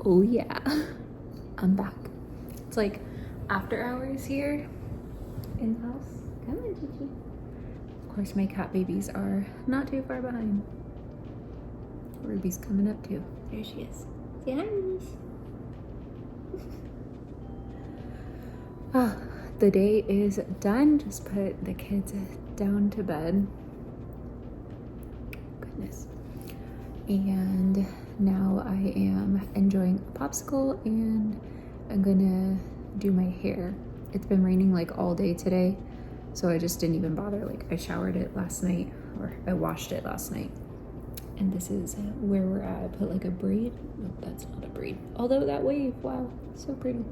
Oh yeah, I'm back. It's like after hours here in the house. Come on, Gigi. Of course, my cat babies are not too far behind. Ruby's coming up too. There she is. Say hi, Ruby. Oh, the day is done. Just put the kids down to bed. Goodness. And now I am enjoying a popsicle and I'm gonna do my hair. It's been raining like all day today, so I just didn't even bother. Like I showered it last night, or I washed it last night. And this is where we're at. I put like a braid. No, that's not a braid. Although that wave, wow, so pretty.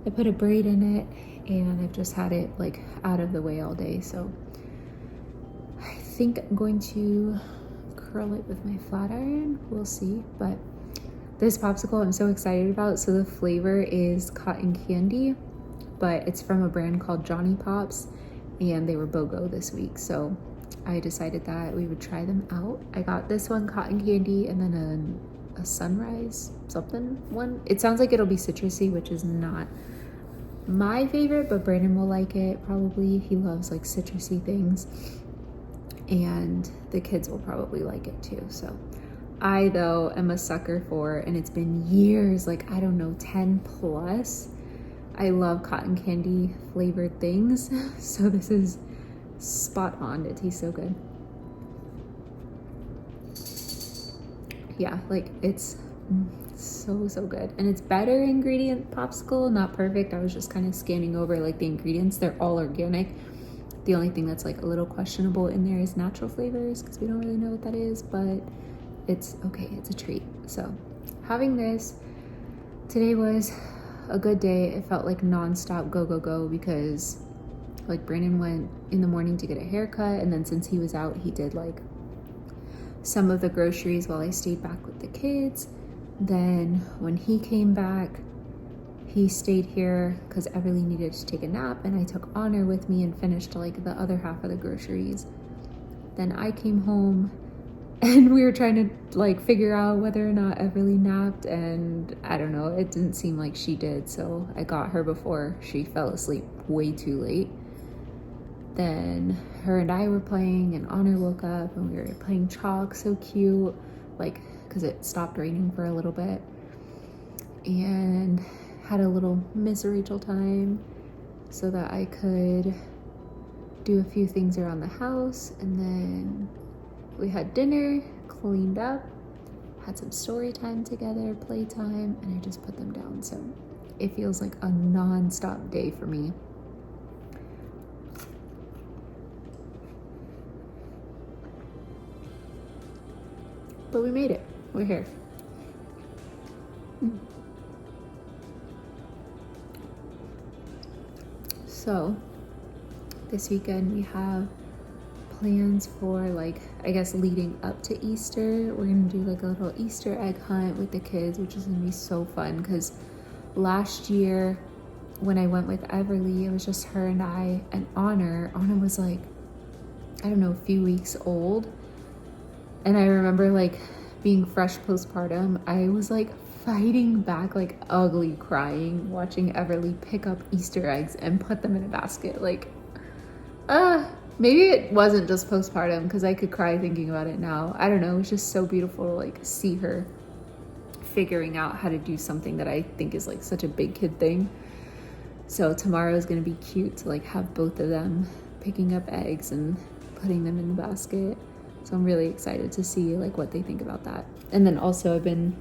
I put a braid in it and I've just had it like out of the way all day. So I think I'm going to curl it with my flat iron. We'll see. But this popsicle I'm so excited about. So the flavor is cotton candy, but it's from a brand called Johnny Pops, and they were BOGO this week. So I decided that we would try them out. I got this one, cotton candy, and then a sunrise something one. It sounds like it'll be citrusy, which is not my favorite, but Brandon will like it probably. He loves like citrusy things, and the kids will probably like it too. So I though am a sucker for, and it's been years, like I don't know, 10 plus. I love cotton candy flavored things, so this is spot on. It tastes so good. Yeah, like it's so good, and it's better ingredient popsicle, not perfect. I was just kind of scanning over like the ingredients. They're all organic. The only thing that's like a little questionable in there is natural flavors, because we don't really know what that is, but it's okay. It's a treat. So having this today was a good day. It felt like nonstop go because like Brandon went in the morning to get a haircut, and then since he was out, he did like some of the groceries while I stayed back with the kids. Then when he came back, he stayed here because Everly needed to take a nap, and I took Honor with me and finished like the other half of the groceries. Then I came home and we were trying to like figure out whether or not Everly napped, and I don't know, it didn't seem like she did, so I got her before she fell asleep way too late. Then her and I were playing, and Honor woke up and we were playing chalk, so cute, like because it stopped raining for a little bit, and had a little Miss Rachel time so that I could do a few things around the house. And then we had dinner, cleaned up, had some story time together, playtime, and I just put them down. So it feels like a non-stop day for me. But we made it. We're here. So this weekend we have plans for like, I guess leading up to Easter. We're gonna do like a little Easter egg hunt with the kids, which is gonna be so fun, because last year when I went with Everly, it was just her and I, and Honor was like, I don't know, a few weeks old. And I remember like being fresh postpartum, I was like fighting back, like ugly crying, watching Everly pick up Easter eggs and put them in a basket. Like, maybe it wasn't just postpartum, because I could cry thinking about it now. I don't know, it was just so beautiful to like see her figuring out how to do something that I think is like such a big kid thing. So tomorrow is gonna be cute to like have both of them picking up eggs and putting them in the basket. So I'm really excited to see like what they think about that. And then also I've been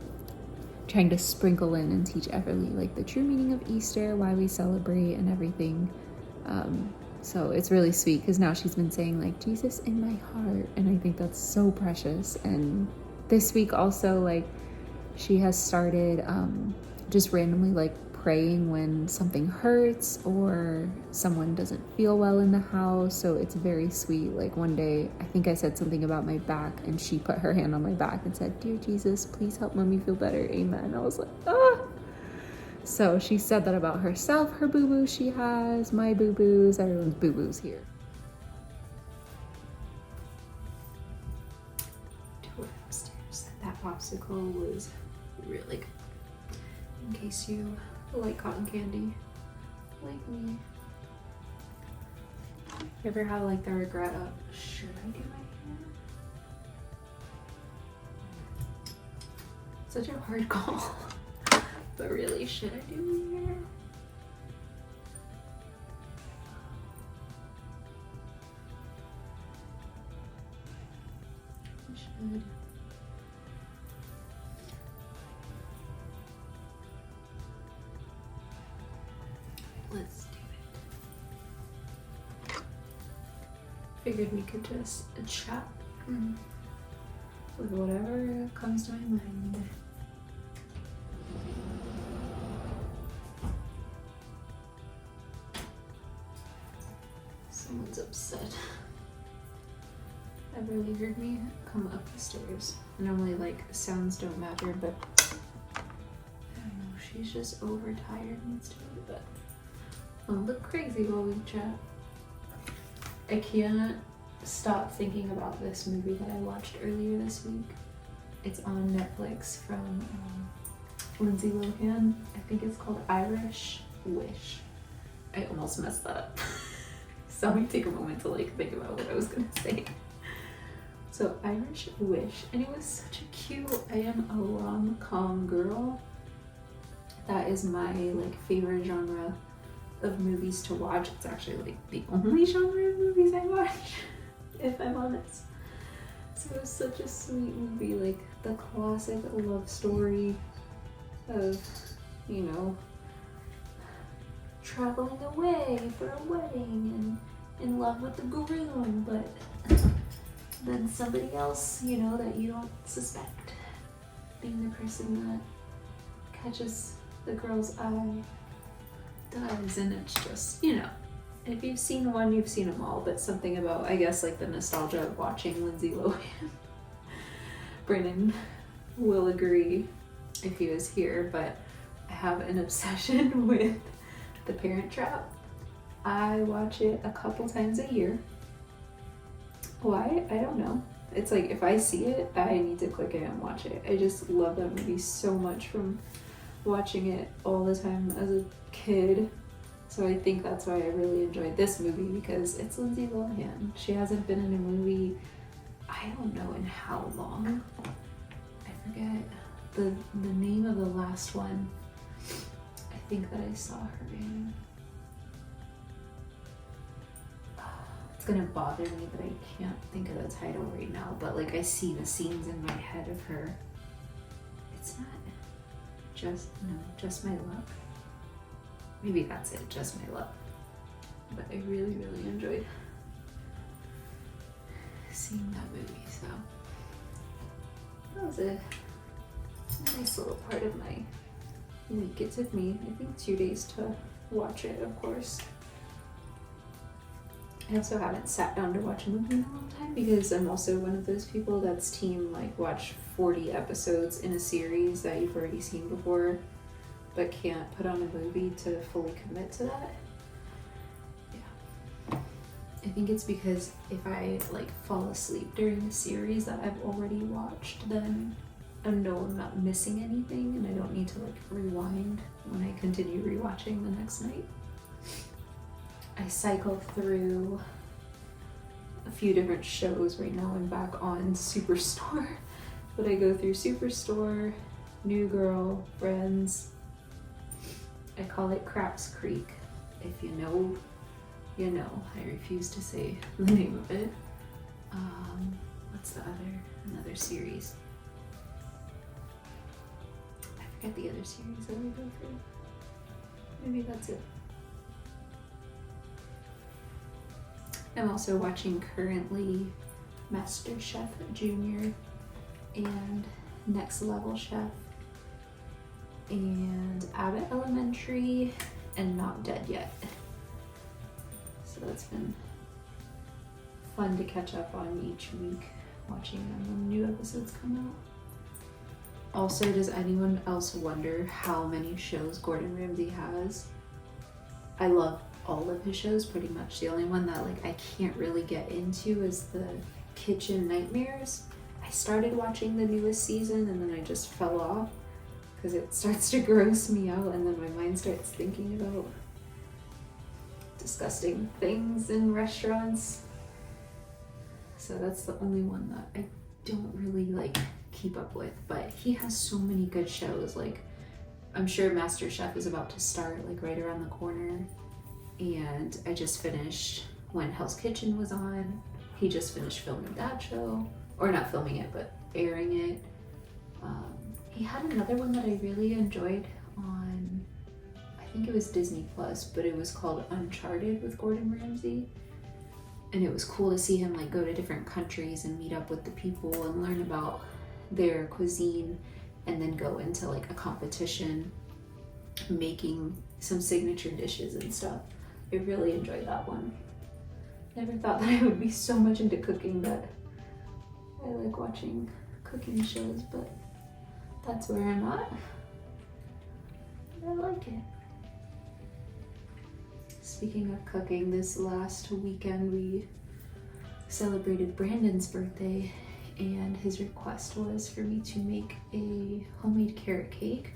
trying to sprinkle in and teach Everly like the true meaning of Easter, why we celebrate and everything. So it's really sweet, because now she's been saying like Jesus in my heart, and I think that's so precious. And this week also, like, she has started just randomly like praying when something hurts or someone doesn't feel well in the house. So it's very sweet. Like one day I think I said something about my back, and she put her hand on my back and said, "Dear Jesus, please help mommy feel better, amen." I was like, ah. So she said that about herself, her boo-boo she has, my boo-boos, everyone's boo-boos here. Tour upstairs. That popsicle was really good. in case you like cotton candy like me. You ever have like the regret of, should I do my hair? Such a hard call. But really, should I do my hair? I should. Let's do it. Figured we could just chat with whatever comes to my mind. Someone's upset. Everly heard me come up the stairs. Normally, like, sounds don't matter, but I don't know, she's just overtired needs to go to bed. Don't look crazy while we chat. I can't stop thinking about this movie that I watched earlier this week. It's on Netflix from Lindsay Lohan. I think it's called Irish Wish. I almost messed that up. So let me take a moment to like think about what I was gonna say. So Irish Wish, and it was such a cute, I am a rom-com girl. That is my like favorite genre of movies to watch. It's actually like the only genre of movies I watch, if I'm honest. So it was such a sweet movie, like the classic love story of, you know, traveling away for a wedding and in love with the groom, but then somebody else, you know, that you don't suspect being the person that catches the girl's eye dies, and it's just, you know, if you've seen one, you've seen them all, but something about, I guess, like the nostalgia of watching Lindsay Lohan. Brennan will agree if he was here, but I have an obsession with The Parent Trap. I watch it a couple times a year. Why? I don't know. It's like if I see it, I need to click it and watch it. I just love that movie so much from watching it all the time as a kid. So I think that's why I really enjoyed this movie, because it's Lindsay Lohan. She hasn't been in a movie, I don't know in how long. I forget the name of the last one. I think that I saw her in. It's gonna bother me that I can't think of the title right now, but like I see the scenes in my head of her. It's not Just My Luck. Maybe that's it, Just My Luck. But I really, really enjoyed seeing that movie, so that was a nice little part of my week. It took me, I think, 2 days to watch it, of course. I also haven't sat down to watch a movie in a long time, because I'm also one of those people that's team like watch 40 episodes in a series that you've already seen before, but can't put on a movie to fully commit to that. Yeah. I think it's because if I like fall asleep during a series that I've already watched, then I know I'm not missing anything and I don't need to like rewind when I continue rewatching the next night. I cycle through a few different shows right now. I'm back on Superstore, but I go through Superstore, New Girl, Friends. I call it Craps Creek. If you know, you know. I refuse to say the name of it. What's another series? I forget the other series that we go through. Maybe that's it. I'm also watching currently MasterChef Junior and Next Level Chef and Abbott Elementary and Not Dead Yet. So that's been fun to catch up on each week, watching them when new episodes come out. Also, does anyone else wonder how many shows Gordon Ramsay has? I love all of his shows pretty much. The only one that like I can't really get into is the Kitchen Nightmares. I started watching the newest season and then I just fell off because it starts to gross me out, and then my mind starts thinking about disgusting things in restaurants. So that's the only one that I don't really like keep up with, but he has so many good shows. Like, I'm sure MasterChef is about to start like right around the corner, and I just finished when Hell's Kitchen was on. He just finished filming that show, or not filming it, but airing it. He had another one that I really enjoyed on, I think it was Disney Plus, but it was called Uncharted with Gordon Ramsay. And it was cool to see him like go to different countries and meet up with the people and learn about their cuisine, and then go into like a competition making some signature dishes and stuff. I really enjoyed that one. Never thought that I would be so much into cooking that I like watching cooking shows, but that's where I'm at. I like it. Speaking of cooking, this last weekend we celebrated Brandon's birthday, and his request was for me to make a homemade carrot cake,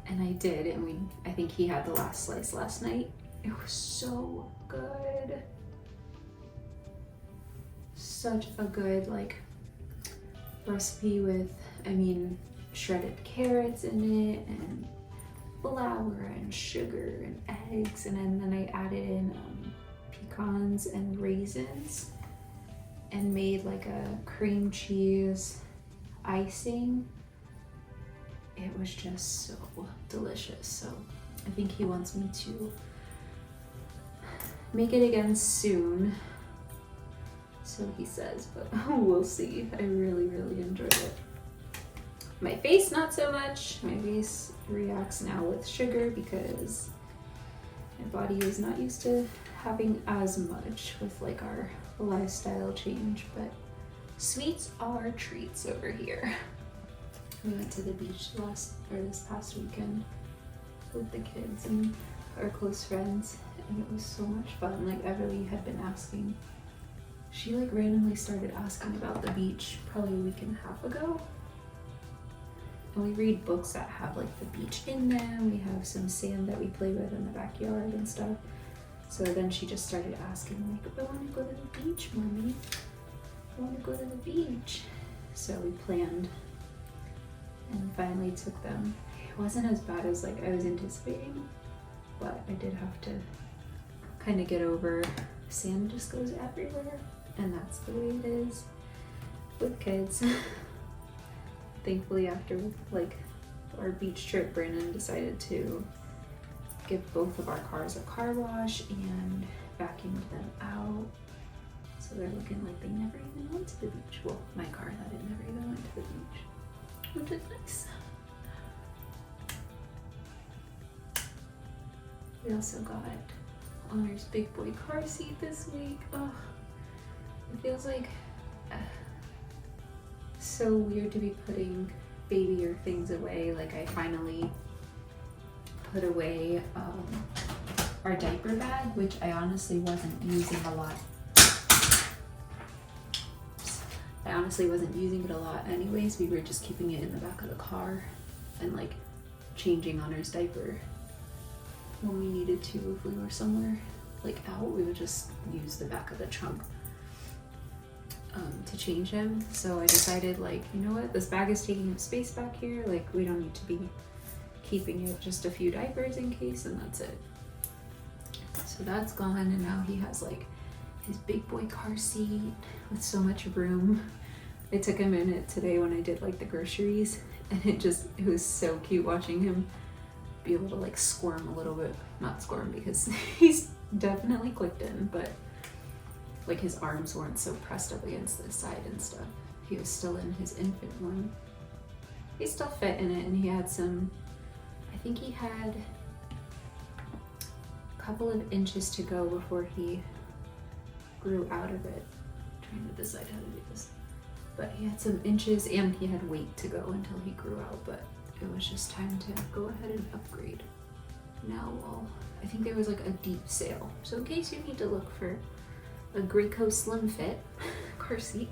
and I did, and I think he had the last slice last night. It was so good. Such a good like recipe with, shredded carrots in it, and flour and sugar and eggs, and then I added in pecans and raisins, and made like a cream cheese icing. It was just so delicious. So I think he wants me to make it again soon, so he says, but we'll see. I really enjoyed it. My face, not so much. My face reacts now with sugar because my body is not used to having as much with like our lifestyle change, but sweets are treats over here. We went to the beach this past weekend with the kids and our close friends, and it was so much fun. Like, Everly had been asking. She like randomly started asking about the beach probably a week and a half ago. And we read books that have like the beach in them. We have some sand that we play with in the backyard and stuff. So then she just started asking, like, I want to go to the beach, Mommy. I want to go to the beach. So we planned and finally took them. It wasn't as bad as like I was anticipating, but I did have to kind of get over sand just goes everywhere, and that's the way it is with kids. Thankfully, after like our beach trip, Brandon decided to give both of our cars a car wash and vacuumed them out. So they're looking like they never even went to the beach. Well, my car that it never even went to the beach, which is nice. We also got Honor's big boy car seat this week. Oh, it feels like so weird to be putting baby things away. Like, I finally put away our diaper bag, which I honestly wasn't using a lot. I honestly wasn't using it a lot anyways. We were just keeping it in the back of the car and like changing Honor's diaper when we needed to. If we were somewhere like out, we would just use the back of the trunk to change him. So I decided, like, you know what, this bag is taking up space back here, like we don't need to be keeping it, just a few diapers in case, and that's it. So that's gone, and now he has like his big boy car seat with so much room. I took him in it today when I did like the groceries, and it was so cute watching him be able to like squirm a little bit. Not squirm because he's definitely clicked in, but like his arms weren't so pressed up against the side and stuff. He was still in his infant one. He still fit in it, and he had some, I think he had a couple of inches to go before he grew out of it. I'm trying to decide how to do this. But he had some inches and he had weight to go until he grew out, but it was just time to go ahead and upgrade. Now, I think there was like a deep sale. So in case you need to look for a Graco Slim Fit car seat,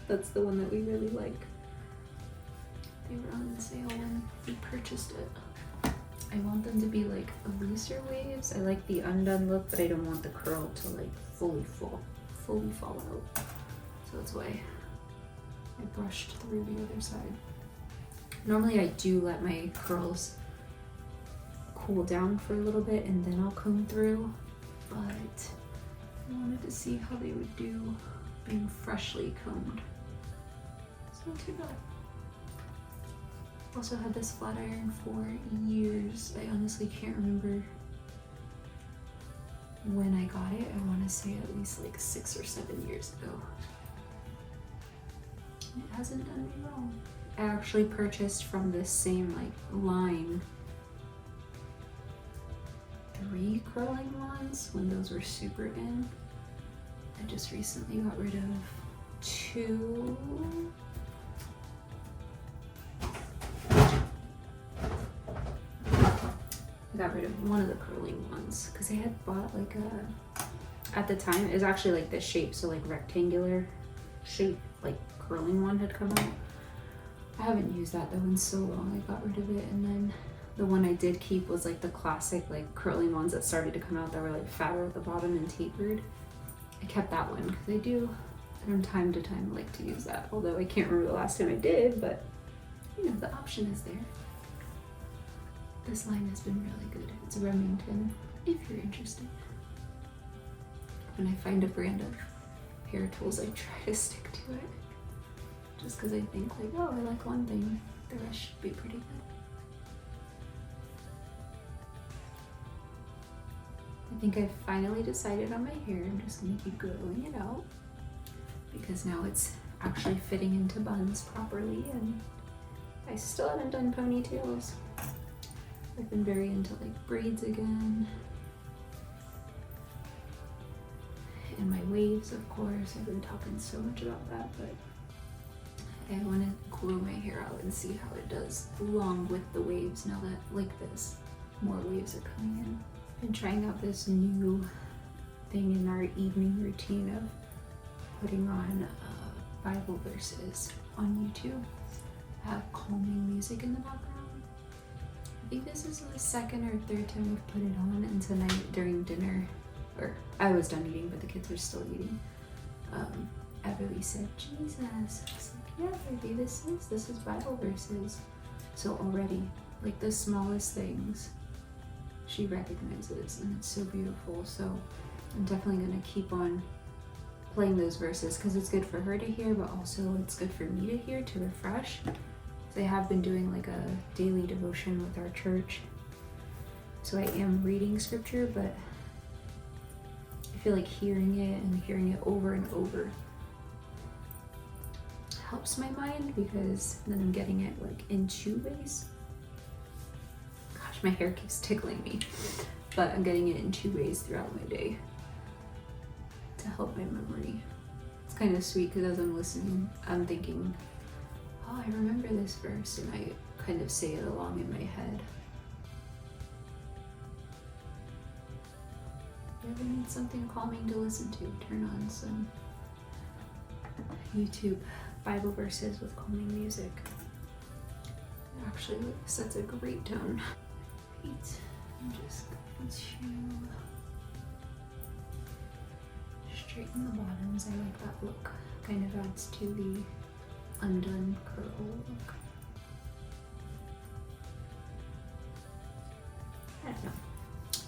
that's the one that we really like. They were on sale when we purchased it. I want them to be like looser waves. I like the undone look, but I don't want the curl to like fully fall out. So that's why I brushed through the other side. Normally I do let my curls cool down for a little bit and then I'll comb through, but I wanted to see how they would do being freshly combed. It's not too bad. Also had this flat iron for years. I honestly can't remember when I got it. I want to say at least like 6 or 7 years ago. It hasn't done me wrong. I actually purchased from this same like line 3 curling wands when those were super in. I just recently got rid of 2. I got rid of one of the curling ones because I had bought like a, at the time it was actually like this shape, so like rectangular shape, like curling one had come out. I haven't used that though in so long. I got rid of it, and then the one I did keep was like the classic like curling ones that started to come out that were like fatter at the bottom and tapered. I kept that one because I do from time to time like to use that, although I can't remember the last time I did, but you know, the option is there. This line has been really good. It's Remington, if you're interested. When I find a brand of hair tools, I try to stick to it. Just because I think like, oh, I like one thing, the rest should be pretty good. I think I've finally decided on my hair. I'm just gonna keep growing it out because now it's actually fitting into buns properly, and I still haven't done ponytails. I've been very into like braids again. And my waves, of course. I've been talking so much about that, but I want to grow my hair out and see how it does along with the waves now that, like this, more waves are coming in. Been trying out this new thing in our evening routine of putting on Bible verses on YouTube. Have calming music in the background. I think this is the second or third time we've put it on, and tonight during dinner, or I was done eating but the kids were still eating, Everly said, Jesus. I was like, yeah, baby, this is Bible verses. So already, like the smallest things, she recognizes, and it's so beautiful. So I'm definitely gonna keep on playing those verses because it's good for her to hear, but also it's good for me to hear to refresh. So I have been doing like a daily devotion with our church. So I am reading scripture, but I feel like hearing it and hearing it over and over helps my mind because then I'm getting it like in 2 ways. Gosh, my hair keeps tickling me, but I'm getting it in 2 ways throughout my day to help my memory. It's kind of sweet because as I'm listening, I'm thinking, oh, I remember this verse, and I kind of say it along in my head. If you ever need something calming to listen to, turn on some YouTube Bible verses with calming music. It actually sets a great tone. Right, I'm just going to straighten the bottoms. I like that look. Kind of adds to the undone curl look. I don't know.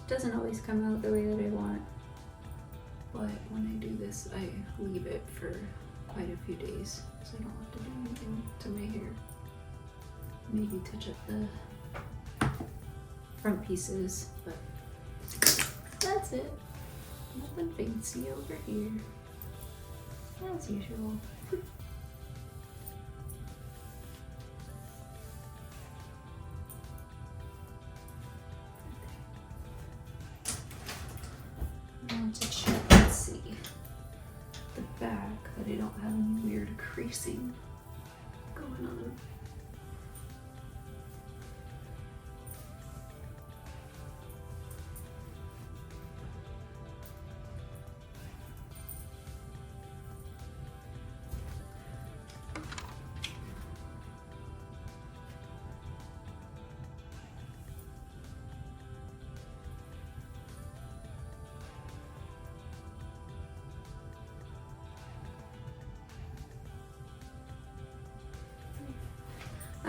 Doesn't always come out the way that I want, but when I do this, I leave it for quite a few days, so I don't have to do anything to my hair. Maybe touch up the front pieces, but that's it. Nothing fancy over here, as usual. To check and see the back that I don't have any weird creasing going on.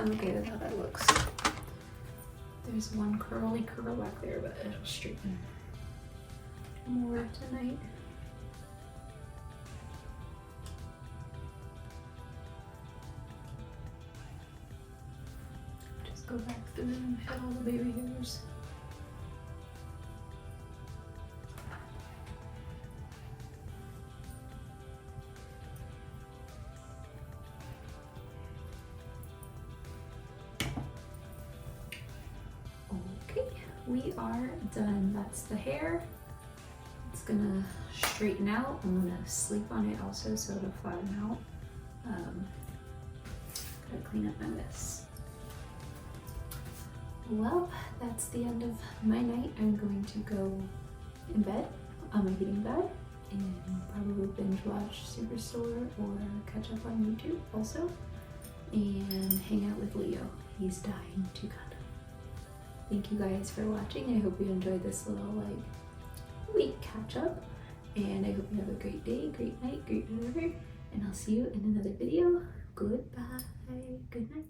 I'm okay with how that looks. There's one curly curl back there, but it'll straighten more tonight. Just go back through and hit all the baby hairs. Okay, we are done. That's the hair. It's gonna straighten out. I'm gonna sleep on it also so it'll flatten out. Gotta clean up my mess. Well, that's the end of my night. I'm going to go in bed on my heating bed and probably binge watch Superstore or catch up on YouTube also, and hang out with Leo. He's dying to cuddle. Thank you guys for watching. I hope you enjoyed this little week catch up, and I hope you have a great day, great night, great whatever, and I'll see you in another video. Goodbye. Good night.